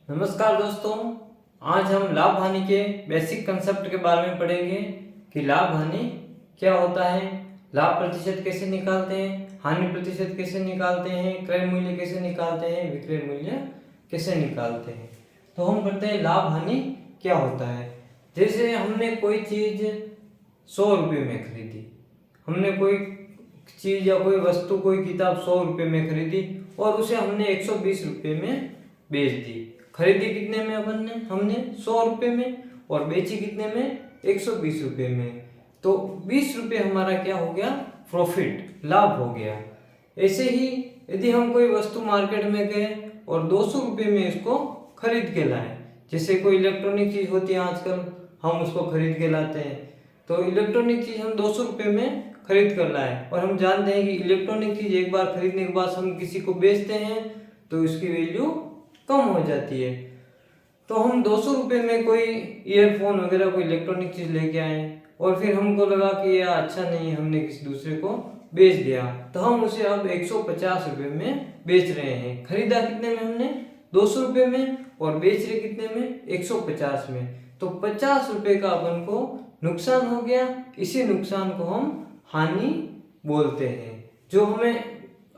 नमस्कार दोस्तों, आज हम लाभ हानि के बेसिक कंसेप्ट के बारे में पढ़ेंगे कि लाभ हानि क्या होता है, लाभ प्रतिशत कैसे निकालते हैं, हानि प्रतिशत कैसे निकालते हैं, क्रय मूल्य कैसे निकालते हैं, विक्रय मूल्य कैसे निकालते हैं। तो हम पढ़ते हैं लाभ हानि क्या होता है। जैसे हमने कोई चीज़ 100 रुपये में खरीदी, हमने कोई चीज़ या कोई वस्तु, कोई किताब 100 रुपये में खरीदी और उसे हमने 120 रुपये में बेच दी। खरीदी कितने में हमने 100 रुपये में और बेची कितने में 120 रुपये में। तो 20 रुपये हमारा क्या हो गया, प्रॉफिट, लाभ हो गया। ऐसे ही यदि हम कोई वस्तु मार्केट में गए और 200 रुपये में इसको खरीद के लाए, जैसे कोई इलेक्ट्रॉनिक चीज़ होती है आजकल, हम उसको खरीद के लाते हैं। तो इलेक्ट्रॉनिक चीज़ हम 200 रुपये में खरीद कर लाए और हम जानते हैं कि इलेक्ट्रॉनिक चीज़ एक बार खरीदने के बाद हम किसी को बेचते हैं तो उसकी वैल्यू कम हो जाती है। तो हम 200 रुपये में कोई ईयरफोन वगैरह कोई इलेक्ट्रॉनिक चीज़ लेके आए और फिर हमको लगा कि यह अच्छा नहीं है, हमने किसी दूसरे को बेच दिया, तो हम उसे अब 150 रुपये में बेच रहे हैं। खरीदा कितने में हमने 200 रुपये में और बेच रहे कितने में 150 में। तो 50 रुपये का अपन को नुकसान हो गया। इसी नुकसान को हम हानि बोलते हैं। जो हमें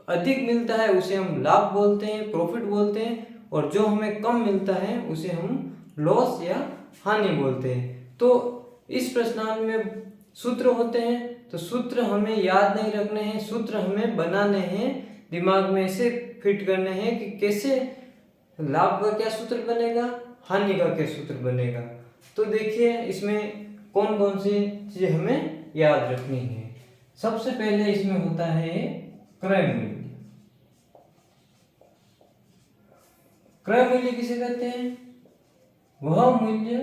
अधिक मिलता है उसे हम लाभ बोलते हैं, प्रॉफिट बोलते हैं, और जो हमें कम मिलता है उसे हम लॉस या हानि बोलते हैं। तो इस प्रश्नावली में सूत्र होते हैं, तो सूत्र हमें याद नहीं रखने हैं, सूत्र हमें बनाने हैं, दिमाग में ऐसे फिट करने हैं कि कैसे लाभ का क्या सूत्र बनेगा, हानि का क्या सूत्र बनेगा। तो देखिए इसमें कौन कौन सी चीजें हमें याद रखनी है। सबसे पहले इसमें होता है क्रय मूल्य। क्रय मूल्य किसे कहते हैं? वह मूल्य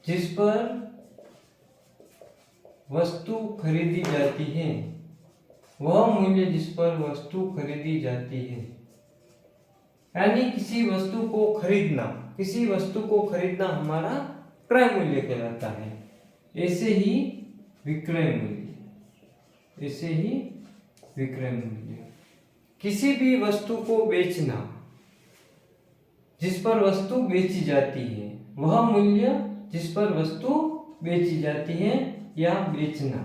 जिस पर वस्तु खरीदी जाती है, वह मूल्य जिस पर वस्तु खरीदी जाती है। यानी किसी वस्तु को खरीदना, किसी वस्तु को खरीदना हमारा क्रय मूल्य कहलाता है। ऐसे ही विक्रय मूल्य, ऐसे ही विक्रय मूल्य। किसी भी वस्तु को बेचना जिस पर वस्तु बेची जाती है, वह मूल्य जिस पर वस्तु बेची जाती है, या बेचना,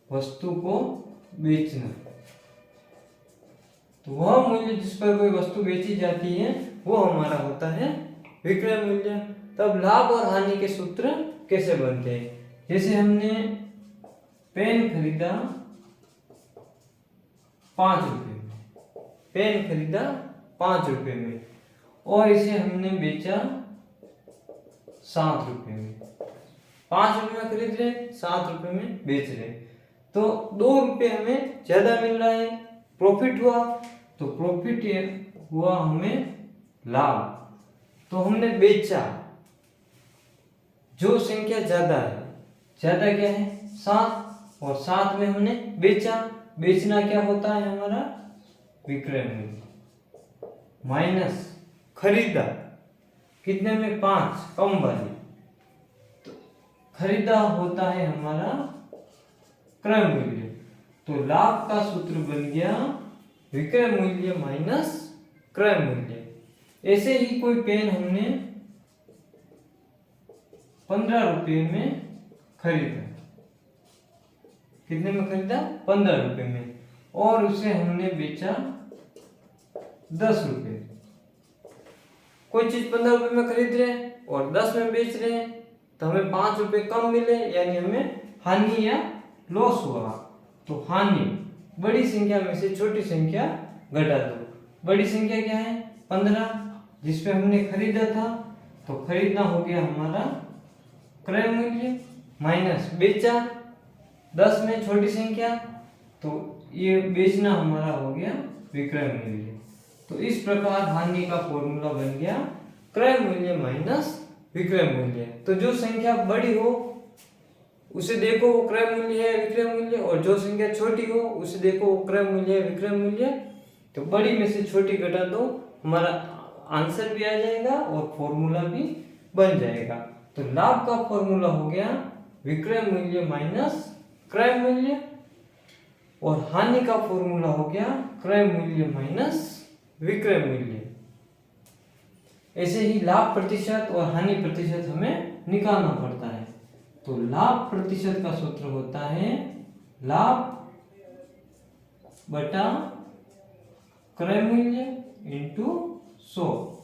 वस्तु को बेचना, तो वह मूल्य जिस पर कोई वस्तु बेची जाती है वो हमारा होता है विक्रय मूल्य। तब लाभ और हानि के सूत्र कैसे बनते हैं? जैसे हमने पेन खरीदा 5 रुपये में, पेन खरीदा 5 रुपये में और इसे हमने बेचा 7 रुपये में। 5 रुपये में खरीद रहे, 7 रुपये में बेच रहे, तो 2 रुपये हमें ज्यादा मिल रहा है, प्रॉफिट हुआ। तो प्रॉफिट हुआ हमें लाभ। तो हमने बेचा, जो संख्या ज्यादा है, ज्यादा क्या है 7, और 7 में हमने बेचा, बेचना क्या होता है हमारा विक्रय मूल्य, माइनस खरीदा कितने में 5, कम वाली, तो खरीदा होता है हमारा क्रय मूल्य। तो लाभ का सूत्र बन गया विक्रय मूल्य माइनस क्रय मूल्य। ऐसे ही कोई पेन हमने 15 रुपये में खरीदा, कितने में खरीदा 15 रुपये में, और उसे हमने बेचा 10 रुपये। कोई चीज 15 रुपये में खरीद रहे हैं और 10 में बेच रहे हैं, तो हमें 5 रुपये कम मिले, यानी हमें हानि या लॉस हुआ। तो हानि, बड़ी संख्या में से छोटी संख्या घटा दो। बड़ी संख्या क्या है 15, जिसपे हमने खरीदा था, तो खरीदना हो गया हमारा क्रय मूल्य, माइनस बेचा 10 में छोटी संख्या, तो ये बेचना हमारा हो गया विक्रय मूल्य। तो इस प्रकार हानि का फॉर्मूला बन गया क्रय मूल्य माइनस विक्रय मूल्य। तो जो संख्या बड़ी हो उसे देखो वो क्रय मूल्य है विक्रय मूल्य, और जो संख्या छोटी हो उसे देखो वो क्रय मूल्य है विक्रय मूल्य। तो बड़ी में से छोटी घटा दो, हमारा आंसर भी आ जाएगा और फॉर्मूला भी बन जाएगा। तो लाभ का फॉर्मूला हो गया विक्रय मूल्य माइनस क्रय मूल्य, और हानि का फॉर्मूला हो गया क्रय मूल्य माइनस विक्रय मूल्य। ऐसे ही लाभ प्रतिशत और हानि प्रतिशत हमें निकालना पड़ता है। तो लाभ प्रतिशत का सूत्र होता है लाभ बटा क्रय मूल्य इंटू 100।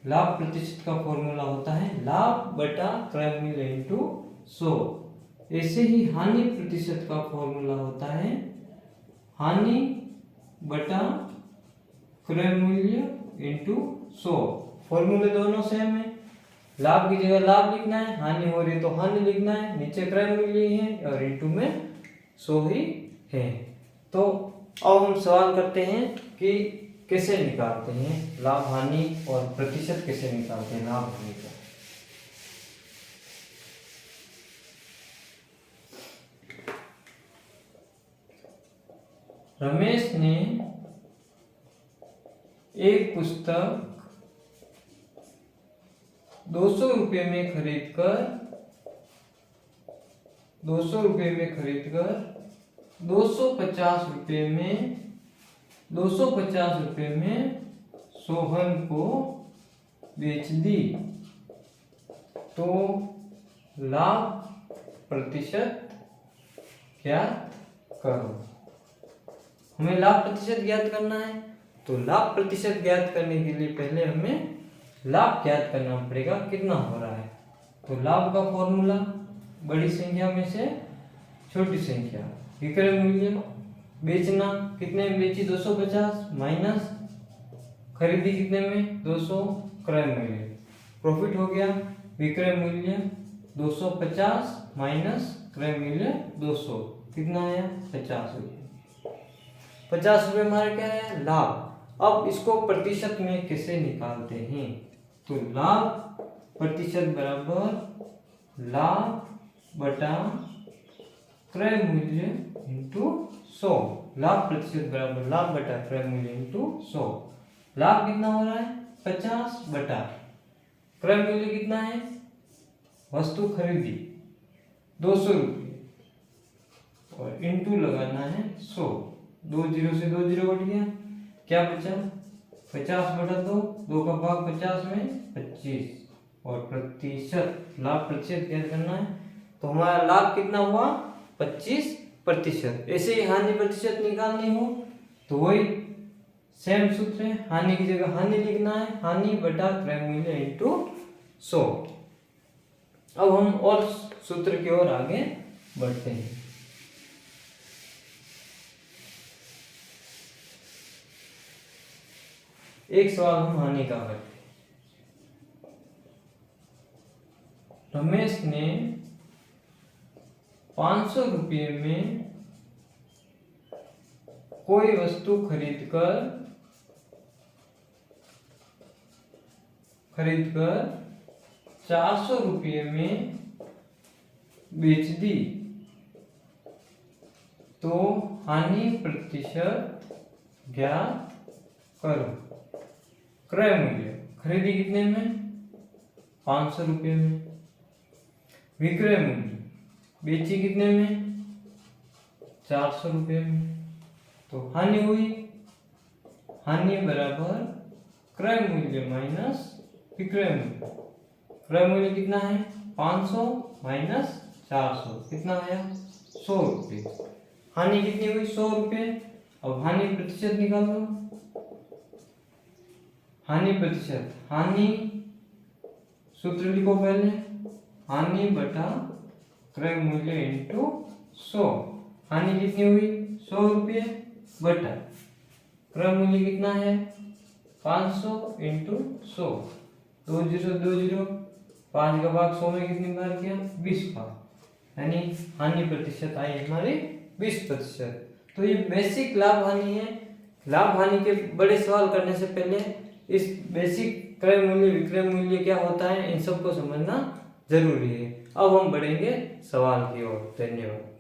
लाभ प्रतिशत का फॉर्मूला होता है लाभ बटा क्रय मूल्य इंटू 100। ऐसे ही हानि प्रतिशत का फॉर्मूला होता है हानि बटा क्रय मूल्य इंटू 100। फॉर्मूले दोनों सेम है, लाभ की जगह लाभ लिखना है, हानि हो रही तो हानि लिखना है, नीचे क्रय मूल्य ही है और इंटू में 100 ही है। तो अब हम सवाल करते हैं कि कैसे निकालते हैं लाभ हानि और प्रतिशत कैसे निकालते हैं लाभ हानि का। रमेश ने एक पुस्तक 200 रुपये में खरीदकर 250 रुपये में सोहन को बेच दी। तो लाभ प्रतिशत ज्ञात करो। हमें लाभ प्रतिशत ज्ञात करना है, तो लाभ प्रतिशत ज्ञात करने के लिए पहले हमें लाभ ज्ञात करना पड़ेगा कितना हो रहा है। तो लाभ का फॉर्मूला बड़ी संख्या में से छोटी संख्या, विक्रय मूल्य, बेचना कितने में बेची 250 माइनस खरीदी कितने में 200 क्रय मूल्य, प्रॉफिट हो गया विक्रय मूल्य 250 माइनस क्रय मूल्य 200 कितना आया 50 रुपये। 50 रुपये हमारा क्या है लाभ। अब इसको प्रतिशत में कैसे निकालते हैं, तो लाभ प्रतिशत बराबर लाभ बटा क्रय मूल्य इंटू 100। लाभ प्रतिशत बराबर लाभ बटा क्रय मूल्य इंटू 100। लाभ कितना हो रहा है 50 बटा क्रय मूल्य कितना है, वस्तु खरीदी 200 रुपये और इंटू लगाना है 100। 2 जीरो से 2 जीरो कट गया, क्या बचा 50 बटा 2, 2 का भाग 50 में 25 और प्रतिशत लाभ प्रतिशत ज्ञात करना है। तो हमारा लाभ कितना हुआ 25%। ऐसे ही हानि प्रतिशत निकालनी हो तो वही सेम सूत्र है, हानि की जगह हानि लिखना है, हानि बटा क्रय मूल्य इंटू 100। अब हम और सूत्र की ओर आगे बढ़ते हैं। एक सवाल हम हानि का करते हैं। रमेश ने 500 रुपये में कोई वस्तु खरीदकर 400 रुपये में बेच दी। तो हानि प्रतिशत ज्ञात करो। क्रय मूल्य खरीदी कितने में 500 रुपये में, विक्रय मूल्य बेची कितने में 400 रुपये में। तो हानि हुई, हानि बराबर क्रय मूल्य माइनस विक्रय मूल्य। क्रय मूल्य कितना है 500 माइनस 400 कितना आया 100 रुपये। हानि कितनी हुई 100 रुपये। अब हानि प्रतिशत निकाल दो। हानि प्रतिशत, हानि सूत्र लिखो पहले, हानि बटा क्रय मूल्य इंटू 100। हानि कितनी हुई 100 रुपये बटा क्रय मूल्य कितना है 500 इंटू 100। 2 जीरो 2 जीरो, 5 का भाग 100 में कितनी बार किया 20 बार, यानी हानि प्रतिशत आई हमारी 20%। तो ये बेसिक लाभ हानि है। लाभ हानि के बड़े सवाल करने से पहले इस बेसिक क्रय मूल्य विक्रय मूल्य क्या होता है इन सबको समझना जरूरी है। अब हम बढ़ेंगे सवाल की ओर। धन्यवाद।